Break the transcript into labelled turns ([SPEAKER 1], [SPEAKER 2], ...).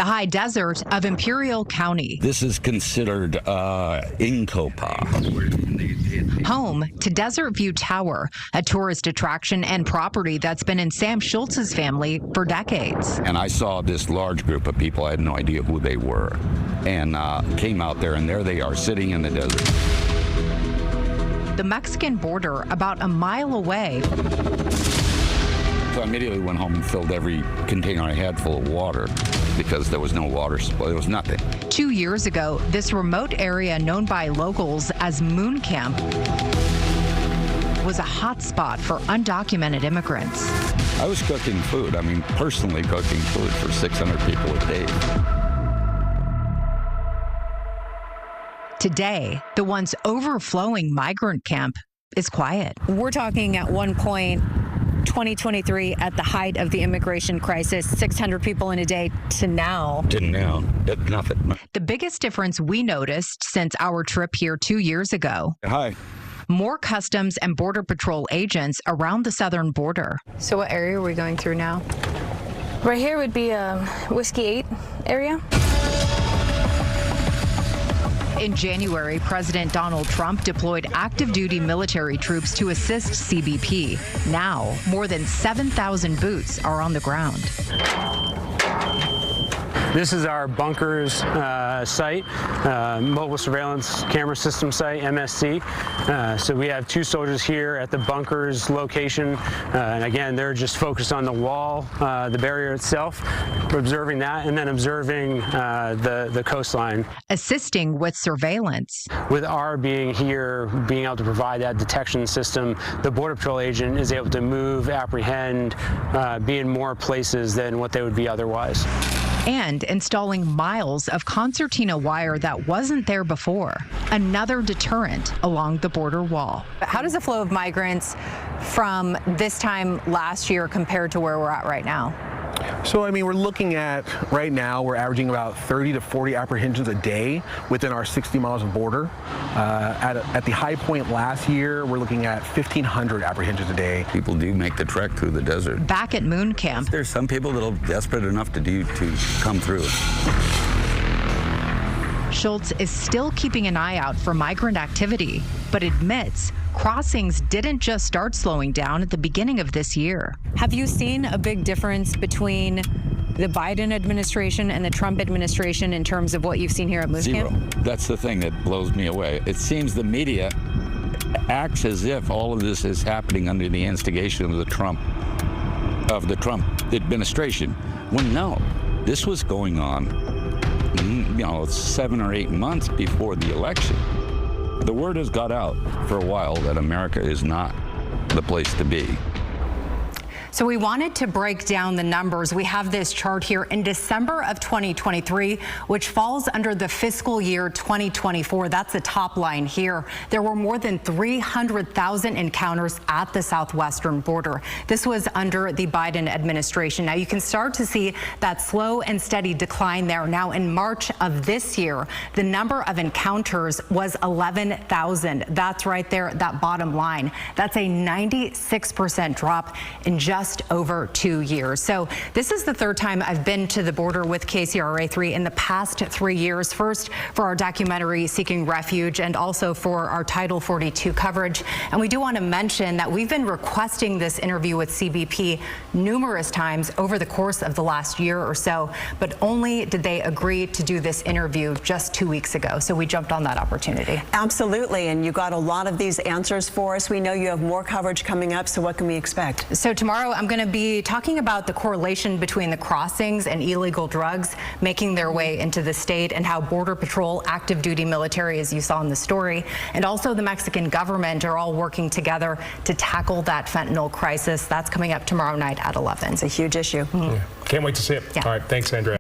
[SPEAKER 1] the high desert of Imperial County.
[SPEAKER 2] This is considered Incopa.
[SPEAKER 1] Home to Desert View Tower, a tourist attraction and property that's been in Sam Schultz's family for decades.
[SPEAKER 2] And I saw this large group of people. I had no idea who they were, and came out there, and there they are sitting in the desert.
[SPEAKER 1] The Mexican border about a mile away.
[SPEAKER 2] So I immediately went home and filled every container I had full of water because there was no water supply. There was nothing.
[SPEAKER 1] 2 years ago, this remote area known by locals as Moon Camp was a hot spot for undocumented immigrants.
[SPEAKER 2] I was cooking food. I mean, personally cooking food for 600 people a day.
[SPEAKER 1] Today, the once overflowing migrant camp is quiet.
[SPEAKER 3] We're talking at one point, 2023, at the height of the immigration crisis, 600 people in a day to now.
[SPEAKER 2] Nothing.
[SPEAKER 1] The biggest difference we noticed since our trip here 2 years ago.
[SPEAKER 2] Hi.
[SPEAKER 1] More Customs and Border Patrol agents around the southern border.
[SPEAKER 3] So what area are we going through now?
[SPEAKER 4] Right here would be Whiskey 8 area.
[SPEAKER 1] In January, President Donald Trump deployed active-duty military troops to assist CBP. Now, more than 7,000 boots are on the ground.
[SPEAKER 5] This is our bunkers site, mobile surveillance camera system site, MSC. So we have 2 soldiers here at the bunkers location. And again, they're just focused on the wall, the barrier itself. We're observing that and then observing the coastline.
[SPEAKER 1] Assisting with surveillance.
[SPEAKER 5] With our being here, being able to provide that detection system, the Border Patrol agent is able to move, apprehend, be in more places than what they would be otherwise.
[SPEAKER 1] And installing miles of concertina wire that wasn't there before. Another deterrent along the border wall.
[SPEAKER 3] How does the flow of migrants from this time last year compared to where we're at right now?
[SPEAKER 6] So, I mean, we're looking at, right now, we're averaging about 30 to 40 apprehensions a day within our 60 miles of border. At the high point last year, we're looking at 1,500 apprehensions a day.
[SPEAKER 2] People do make the trek through the desert.
[SPEAKER 1] Back at Moon Camp.
[SPEAKER 2] There's some people that are desperate enough to come through.
[SPEAKER 1] Schultz is still keeping an eye out for migrant activity, but admits crossings didn't just start slowing down at the beginning of this year.
[SPEAKER 3] Have you seen a big difference between the Biden administration and the Trump administration in terms of what you've seen here at Moon
[SPEAKER 2] Zero.
[SPEAKER 3] Camp?
[SPEAKER 2] That's the thing that blows me away. It seems the media acts as if all of this is happening under the instigation of the Trump administration. When no, this was going on 7 or 8 months before the election. The word has got out for a while that America is not the place to be.
[SPEAKER 3] So we wanted to break down the numbers. We have this chart here in December of 2023, which falls under the fiscal year 2024. That's the top line here. There were more than 300,000 encounters at the southwestern border. This was under the Biden administration. Now you can start to see that slow and steady decline there. Now in March of this year, the number of encounters was 11,000. That's right there, that bottom line. That's a 96% drop in just over 2 years. So this is the third time I've been to the border with KCRA 3 in the past 3 years. First for our documentary Seeking Refuge and also for our Title 42 coverage. And we do want to mention that we've been requesting this interview with CBP numerous times over the course of the last year or so, but only did they agree to do this interview just 2 weeks ago. So we jumped on that opportunity.
[SPEAKER 7] Absolutely. And you got a lot of these answers for us. We know you have more coverage coming up. So what can we expect?
[SPEAKER 3] So tomorrow I'm going to be talking about the correlation between the crossings and illegal drugs making their way into the state and how Border Patrol, active duty military, as you saw in the story, and also the Mexican government are all working together to tackle that fentanyl crisis. That's coming up tomorrow night at 11.
[SPEAKER 7] It's a huge issue.
[SPEAKER 8] Can't wait to see it.
[SPEAKER 3] Yeah.
[SPEAKER 8] All right. Thanks, Andrea.